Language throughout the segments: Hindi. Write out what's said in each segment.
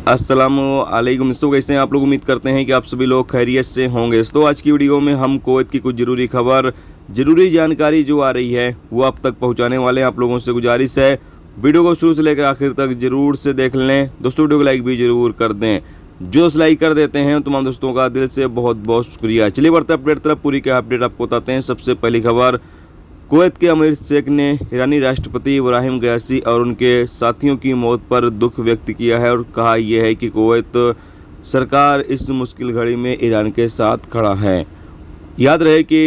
अस्सलामुअलैकुम दोस्तों, कैसे हैं आप लोग। उम्मीद करते हैं कि आप सभी लोग खैरियत से होंगे। दोस्तों आज की वीडियो में हम कुवैत की कुछ ज़रूरी खबर, ज़रूरी जानकारी जो आ रही है वो आप तक पहुंचाने वाले हैं। आप लोगों से गुजारिश है वीडियो को शुरू से लेकर आखिर तक जरूर से देख लें। दोस्तों वीडियो को लाइक भी जरूर कर दें। जो लाइक कर देते हैं तमाम दोस्तों का दिल से बहुत बहुत शुक्रिया। चलिए बढ़ते अपडेट तरफ। पूरी के अपडेट आपको बताते हैं। सबसे पहली खबर, कुवैत के अमीर शेख ने ईरानी राष्ट्रपति इब्राहिम गयासी और उनके साथियों की मौत पर दुख व्यक्त किया है और कहा यह है कि कुवैत सरकार इस मुश्किल घड़ी में ईरान के साथ खड़ा है। याद रहे कि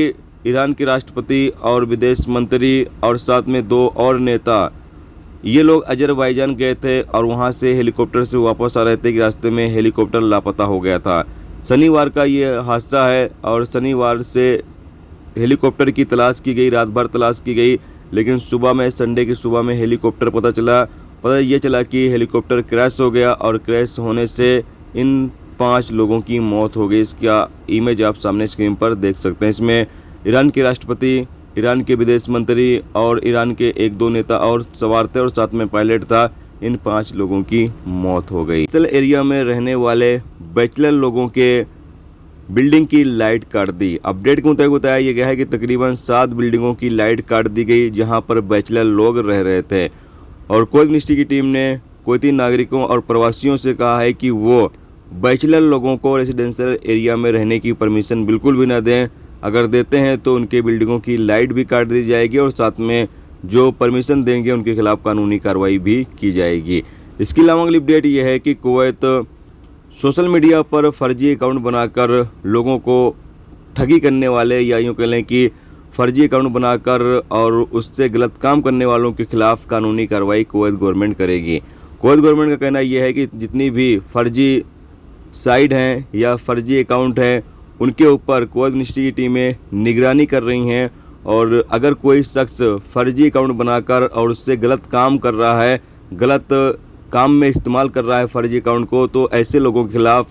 ईरान के राष्ट्रपति और विदेश मंत्री और साथ में दो और नेता, ये लोग अजरबैजान गए थे और वहां से हेलीकॉप्टर से वापस आ रहे थे कि रास्ते में हेलीकॉप्टर लापता हो गया था। शनिवार का ये हादसा है और शनिवार से हेलीकॉप्टर की तलाश की गई, रात भर तलाश की गई, लेकिन सुबह में, संडे की सुबह में हेलीकॉप्टर पता ये चला कि हेलीकॉप्टर क्रैश हो गया और क्रैश होने से इन 5 लोगों की मौत हो गई। इसका इमेज आप सामने स्क्रीन पर देख सकते हैं। इसमें ईरान के राष्ट्रपति, ईरान के विदेश मंत्री और ईरान के 1-2 नेता और सवार थे और साथ में पायलट था। इन 5 लोगों की मौत हो गई। इस एरिया में रहने वाले बैचलर लोगों के बिल्डिंग की लाइट काट दी। अपडेट के मुताबिक बताया यह गया है कि तकरीबन 7 बिल्डिंगों की लाइट काट दी गई जहां पर बैचलर लोग रह रहे थे। और कुवैत मिनिस्ट्री की टीम ने कुवैती नागरिकों और प्रवासियों से कहा है कि वो बैचलर लोगों को रेजिडेंशियल एरिया में रहने की परमिशन बिल्कुल भी न दें। अगर देते हैं तो उनके बिल्डिंगों की लाइट भी काट दी जाएगी और साथ में जो परमिशन देंगे उनके खिलाफ कानूनी कार्रवाई भी की जाएगी। इसके अलावा अगली अपडेट यह है कि कुवैत सोशल मीडिया पर फर्जी अकाउंट बनाकर लोगों को ठगी करने वाले, या यूँ कह लें कि फर्जी अकाउंट बनाकर और उससे गलत काम करने वालों के खिलाफ कानूनी कार्रवाई कुवैत गवर्नमेंट करेगी। कुवैत गवर्नमेंट का कहना यह है कि जितनी भी फर्जी साइट हैं या फर्जी अकाउंट हैं उनके ऊपर कुवैत मिनिस्ट्री की टीमें निगरानी कर रही हैं और अगर कोई शख्स फर्जी अकाउंट बनाकर और उससे गलत काम कर रहा है, गलत काम में इस्तेमाल कर रहा है फर्जी अकाउंट को, तो ऐसे लोगों के खिलाफ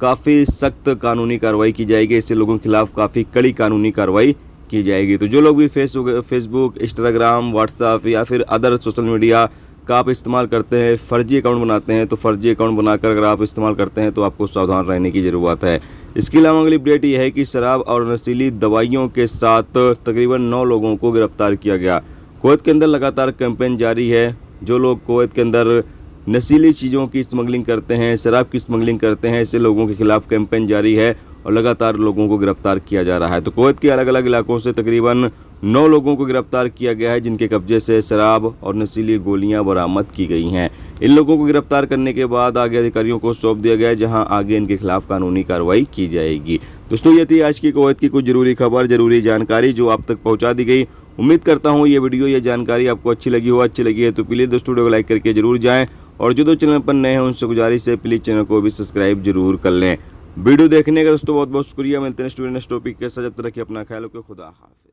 काफ़ी सख्त कानूनी कार्रवाई की जाएगी। ऐसे लोगों के खिलाफ काफ़ी कड़ी कानूनी कार्रवाई की जाएगी। तो जो लोग भी फेसबुक, इंस्टाग्राम, व्हाट्सएप या फिर अदर सोशल मीडिया का आप इस्तेमाल करते हैं, फर्जी अकाउंट बनाते हैं, तो फर्जी अकाउंट बनाकर अगर आप इस्तेमाल करते हैं तो आपको सावधान रहने की ज़रूरत है। इसके अलावा अगली अपडेट यह है कि शराब और नशीली दवाइयों के साथ तकरीबन 9 लोगों को गिरफ्तार किया गया। कुवैत के अंदर लगातार कैंपेन जारी है। जो लोग कुवैत के अंदर नशीली चीज़ों की स्मगलिंग करते हैं, शराब की स्मगलिंग करते हैं, ऐसे लोगों के खिलाफ कैंपेन जारी है और लगातार लोगों को गिरफ्तार किया जा रहा है। तो कुवैत के अलग अलग इलाकों से तकरीबन 9 लोगों को गिरफ्तार किया गया है जिनके कब्जे से शराब और नशीली गोलियां बरामद की गई हैं। इन लोगों को गिरफ्तार करने के बाद आगे अधिकारियों को सौंप दिया गया है जहां आगे इनके खिलाफ कानूनी कार्रवाई की जाएगी। दोस्तों ये थी आज की कुवैत की कुछ जरूरी खबर, जरूरी जानकारी जो आप तक पहुँचा दी गई। उम्मीद करता हूँ ये वीडियो, ये जानकारी आपको अच्छी लगी हो। अच्छी लगी है तो प्लीज़ दोस्तों वीडियो को लाइक करके जरूर जाएँ और जो चैनल पर नए हैं उनसे गुजारिश है प्लीज़ चैनल को भी सब्सक्राइब जरूर कर लें। वीडियो देखने का दोस्तों बहुत बहुत शुक्रिया। मिलते हैं नेक्स्ट टॉपिक के साथ। जब तक रखिए अपना ख्याल रखिए। खुदा हाफिज़।